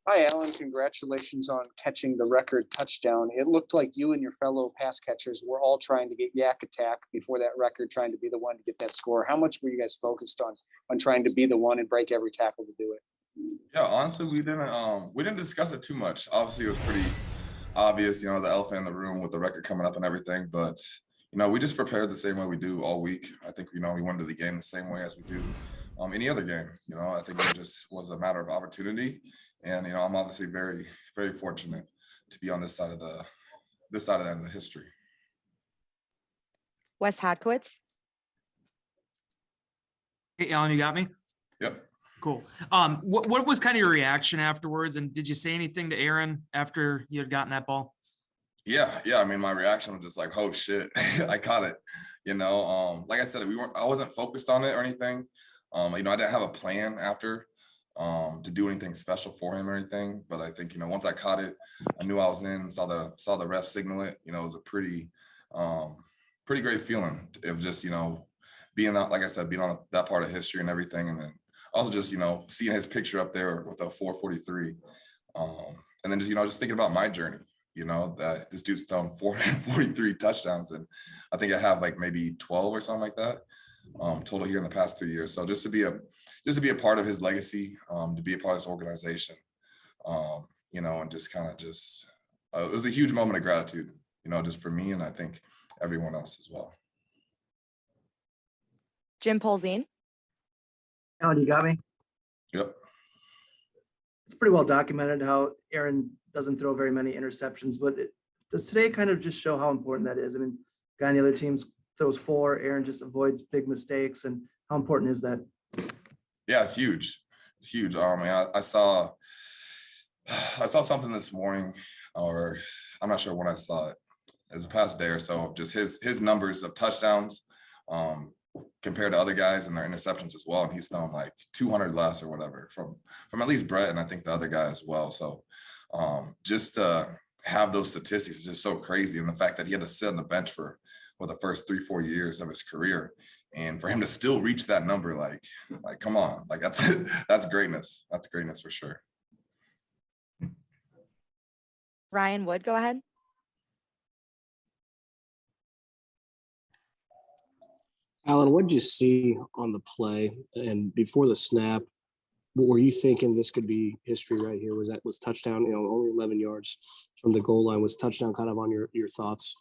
Hi, Allen. Congratulations on catching the record touchdown. It looked like you and your fellow pass catchers were all trying to get Yak Attack before that record, trying to be the one to get that score. How much were you guys focused on trying to be the one and break every tackle to do it? Yeah, honestly, we didn't discuss it too much. Obviously, it was pretty obvious, the elephant in the room with the record coming up and everything. But we just prepared the same way we do all week. I think we went to the game the same way as we do any other game. I think it just was a matter of opportunity. And I'm obviously very, very fortunate to be on this side of the end of the history. Wes Hadkowitz. Hey, Allen, you got me? Yep. Cool. What was kind of your reaction afterwards? And did you say anything to Aaron after you had gotten that ball? Yeah. I mean, my reaction was just like, oh shit, I caught it. Like I said, I wasn't focused on it or anything. I didn't have a plan after to do anything special for him or anything. But I think, once I caught it, I knew I was in, saw the ref signal it. It was a pretty great feeling. It was just, being out, like I said, being on that part of history and everything. And then also just, seeing his picture up there with a 443. And then just thinking about my journey, that this dude's thrown 443 touchdowns. And I think I have like maybe 12 or something like that total here in the past 3 years. So just to be a part of his legacy, to be a part of this organization, and just it was a huge moment of gratitude, just for me and I think everyone else as well. Jim Polzine. Allen, you got me? Yep. It's pretty well documented how Aaron doesn't throw very many interceptions, but does today kind of just show how important that is? I mean, guy on the other teams throws 4, Aaron just avoids big mistakes, and how important is that? Yeah, it's huge. It's huge. I saw something this morning, or I'm not sure when I saw it. It was the past day or so, just his numbers of touchdowns compared to other guys and their interceptions as well. And he's thrown like 200 less or whatever from at least Brett and I think the other guy as well. So just to have those statistics is just so crazy. And the fact that he had to sit on the bench for the first 3-4 years of his career, and for him to still reach that number, like come on, like that's greatness. That's greatness for sure. Ryan Wood, go ahead. Allen, what did you see on the play and before the snap? What were you thinking this could be history right here? Was touchdown, only 11 yards from the goal line, was touchdown kind of on your thoughts?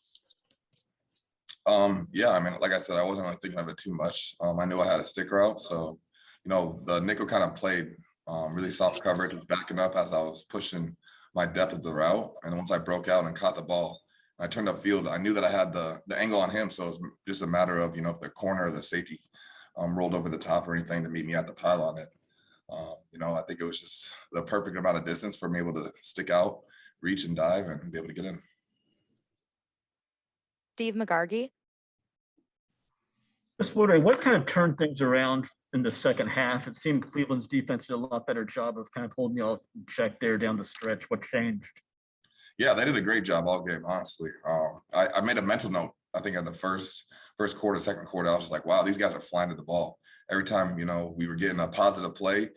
Yeah, I mean, like I said, I wasn't really thinking of it too much. I knew I had a stick route. So, the nickel kind of played really soft coverage, was backing up as I was pushing my depth of the route. And once I broke out and caught the ball, I turned upfield, I knew that I had the angle on him. So it was just a matter of, if the corner or the safety rolled over the top or anything to meet me at the pile on it. I think it was just the perfect amount of distance for me able to stick out, reach and dive and be able to get in. Steve McGargy. Just wondering what kind of turned things around in the second half. It seemed Cleveland's defense did a lot better job of kind of holding y'all in check there down the stretch. What changed? Yeah, they did a great job all game, honestly. I made a mental note, I think, in the first quarter, second quarter. I was just like, wow, these guys are flying to the ball. Every time, we were getting a positive play,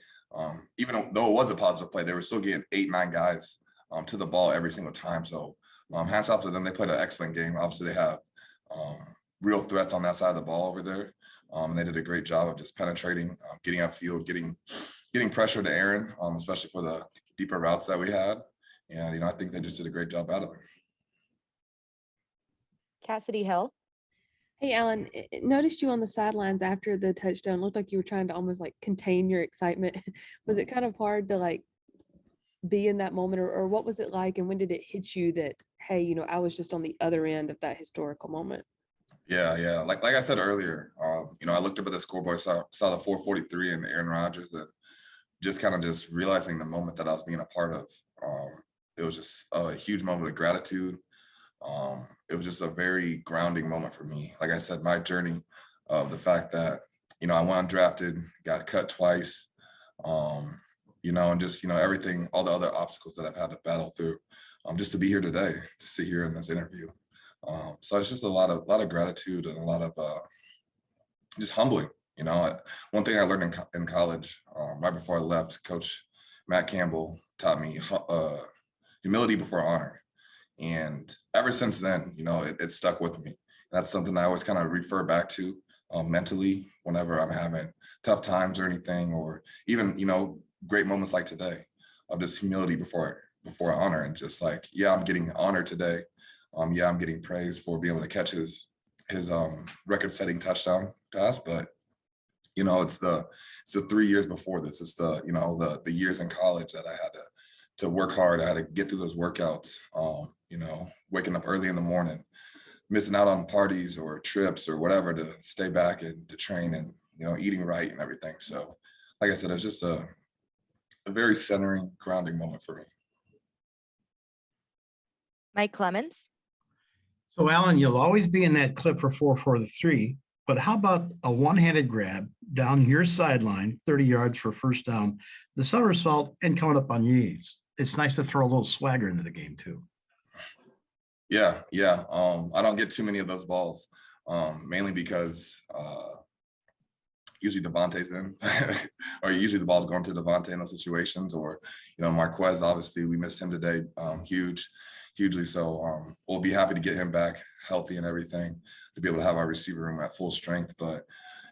even though it was a positive play, they were still getting 8-9 guys to the ball every single time. So hats off to them. They played an excellent game. Obviously, they have real threats on that side of the ball over there. They did a great job of just penetrating, getting upfield, getting pressure to Aaron, especially for the deeper routes that we had. And, I think they just did a great job out of it. Cassidy Hill. Hey, Allen, noticed you on the sidelines after the touchdown. Looked like you were trying to almost like contain your excitement. Was it kind of hard to like be in that moment, or what was it like? And when did it hit you that, hey, I was just on the other end of that historical moment? Yeah. Like I said earlier, I looked up at the scoreboard, saw the 443 and Aaron Rodgers, and just kind of just realizing the moment that I was being a part of. It was just a huge moment of gratitude. It was just a very grounding moment for me. Like I said, my journey of the fact that, I went undrafted, got cut twice, and just, everything, all the other obstacles that I've had to battle through, just to be here today, to sit here in this interview. So it's just a lot of gratitude and a lot of just humbling. One thing I learned in college, right before I left, Coach Matt Campbell taught me humility before honor. And ever since then, it stuck with me. That's something I always kind of refer back to mentally whenever I'm having tough times or anything, or even, great moments like today of just humility before honor. And just like, yeah, I'm getting honored today. Yeah, I'm getting praised for being able to catch his record-setting touchdown pass, but it's the 3 years before this. It's the years in college that I had to work hard. I had to get through those workouts. Waking up early in the morning, missing out on parties or trips or whatever to stay back and to train, and eating right and everything. So, like I said, it's just a very centering, grounding moment for me. Mike Clemens. So Allen, you'll always be in that clip for 4-4-3, but how about a one-handed grab down your sideline, 30 yards for first down, the somersault and coming up on your knees? It's nice to throw a little swagger into the game too. Yeah. I don't get too many of those balls, mainly because usually Devontae's in, or usually the ball's going to Devontae in those situations, or Marquez, obviously we missed him today, hugely. So we'll be happy to get him back healthy and everything, to be able to have our receiver room at full strength. But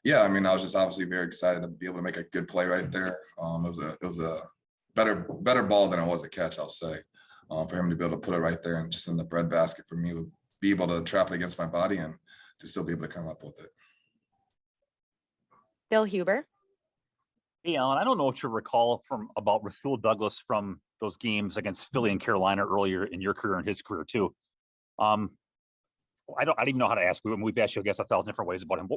yeah, I was just obviously very excited to be able to make a good play right there. It was a better ball than it was a catch, I'll say, for him to be able to put it right there and just in the breadbasket for me to be able to trap it against my body and to still be able to come up with it. Bill Huber. Hey, Allen, I don't know what you recall about Rasul Douglas from those games against Philly and Carolina earlier in your career and his career too. I don't even know how to ask you. We've asked you, I guess, 1,000 different ways about him.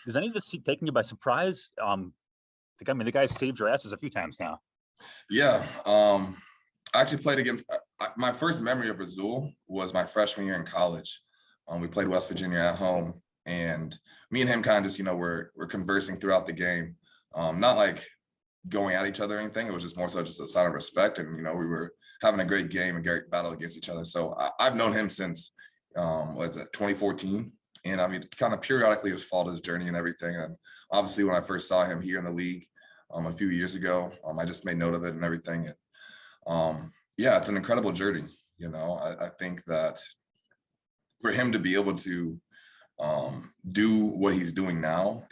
Does any of this taking you by surprise? The guy saved your asses a few times now. Yeah, I actually played against. My first memory of Rasul was my freshman year in college. We played West Virginia at home, and me and him kind of just, we're conversing throughout the game. Not like going at each other or anything. It was just more so just a sign of respect. And, we were having a great game and great battle against each other. So I've known him since, 2014. And kind of periodically has followed his journey and everything. And obviously when I first saw him here in the league a few years ago, I just made note of it and everything. And yeah, it's an incredible journey. I think that for him to be able to do what he's doing now,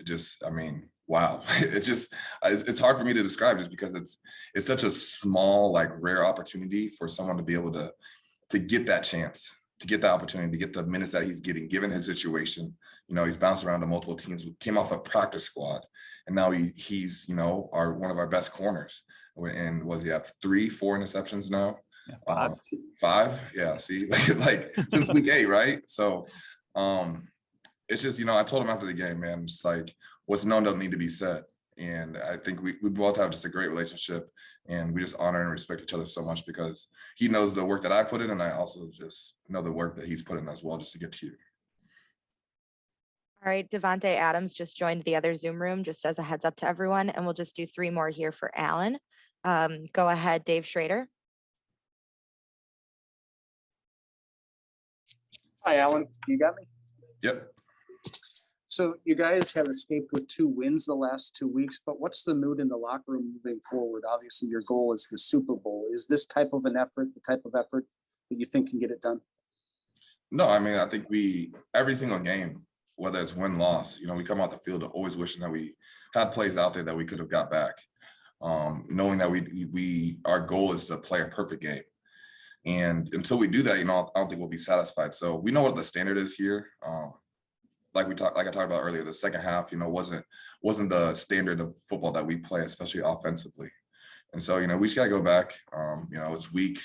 wow. It's hard for me to describe, just because it's such a small, rare opportunity for someone to be able to get that chance, to get the opportunity, to get the minutes that he's getting, given his situation. He's bounced around to multiple teams, came off a practice squad, and now he's one of our best corners. And was he have 3-4 interceptions now? Yeah, 5. Yeah. See, since week 8, right? So it's just, I told him after the game, man, it's what's known doesn't need to be said. And I think we both have just a great relationship, and we just honor and respect each other so much, because he knows the work that I put in, and I also just know the work that he's put in as well, just to get to you. All right, Devontae Adams just joined the other Zoom room, just as a heads up to everyone, and we'll just do 3 more here for Allen. Go ahead, Dave Schrader. Hi, Alan. You got me? Yep. So you guys have escaped with 2 wins the last 2 weeks, but what's the mood in the locker room moving forward? Obviously, your goal is the Super Bowl. Is this type of an effort the type of effort that you think can get it done? No, I think every single game, whether it's win, loss, we come out the field always wishing that we had plays out there that we could have got back, knowing that our goal is to play a perfect game. And until we do that, I don't think we'll be satisfied. So we know what the standard is here. Like I talked about earlier, the second half, wasn't the standard of football that we play, especially offensively. And so, we just gotta go back. It's week,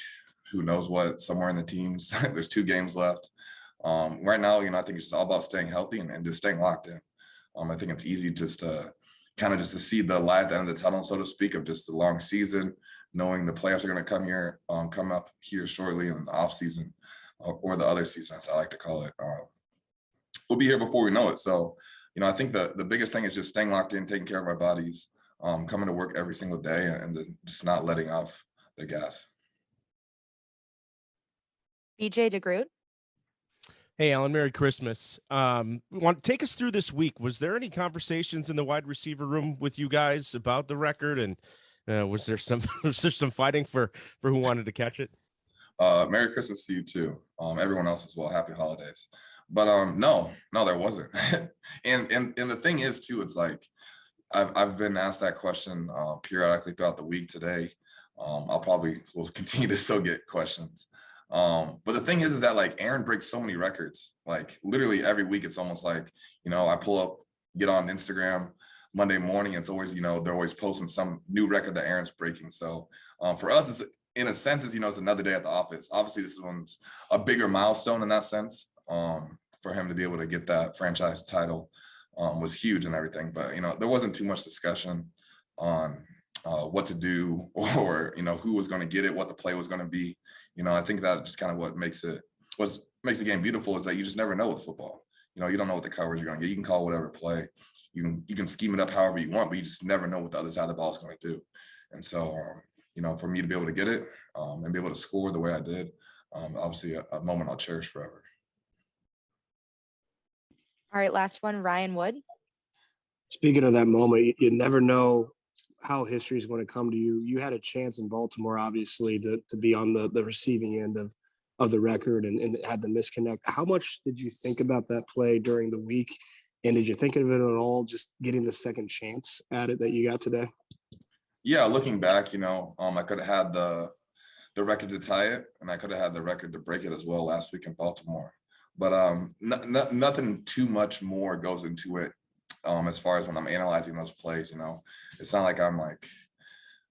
who knows what, somewhere in the teams. There's 2 games left. Right now, I think it's just all about staying healthy and just staying locked in. I think it's easy just to see the light at the end of the tunnel, so to speak, of just the long season, knowing the playoffs are going to come up here shortly in the off season, or the other season, as I like to call it. We'll be here before we know it. So, I think the biggest thing is just staying locked in, taking care of our bodies, coming to work every single day, and just not letting off the gas. BJ DeGroot. Hey, Alan, Merry Christmas. Want to take us through this week. Was there any conversations in the wide receiver room with you guys about the record? And Was there some was there some fighting for who wanted to catch it? Merry Christmas to you too. Everyone else as well. Happy holidays. But no, there wasn't. and the thing is too, it's like I've been asked that question periodically throughout the week today. I'll probably will continue to still get questions. But the thing is that like Aaron breaks so many records. Like literally every week, it's almost like, I pull up, get on Instagram Monday morning. It's always, they're always posting some new record that Aaron's breaking. So for us, it's in a sense, it's another day at the office. Obviously, this one's a bigger milestone in that sense. For him to be able to get that franchise title was huge and everything. But there wasn't too much discussion on what to do or who was going to get it, what the play was going to be. I think that just kind of what makes the game beautiful is that you just never know with football. You don't know what the coverage you're going to get. You can call whatever play. You can scheme it up however you want, but you just never know what the other side of the ball is going to do. And so, for me to be able to get it and be able to score the way I did, obviously a moment I'll cherish forever. All right, last one, Ryan Wood. Speaking of that moment, you never know how history is going to come to you. You had a chance in Baltimore, obviously, to be on the receiving end of the record and had the misconnect. How much did you think about that play during the week? And did you think of it at all, just getting the second chance at it that you got today? Yeah, looking back, I could have had the record to tie it, and I could have had the record to break it as well last week in Baltimore. But nothing too much more goes into it as far as when I'm analyzing those plays. It's not like I'm like,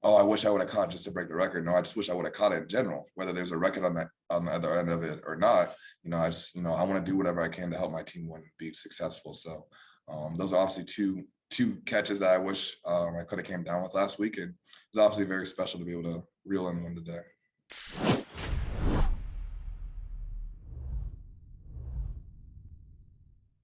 oh, I wish I would have caught just to break the record. No, I just wish I would have caught it in general, whether there's a record on the other end of it or not. I just, I want to do whatever I can to help my team win and be successful. So those are obviously two catches that I wish I could have came down with last week. And it was obviously very special to be able to reel in one today.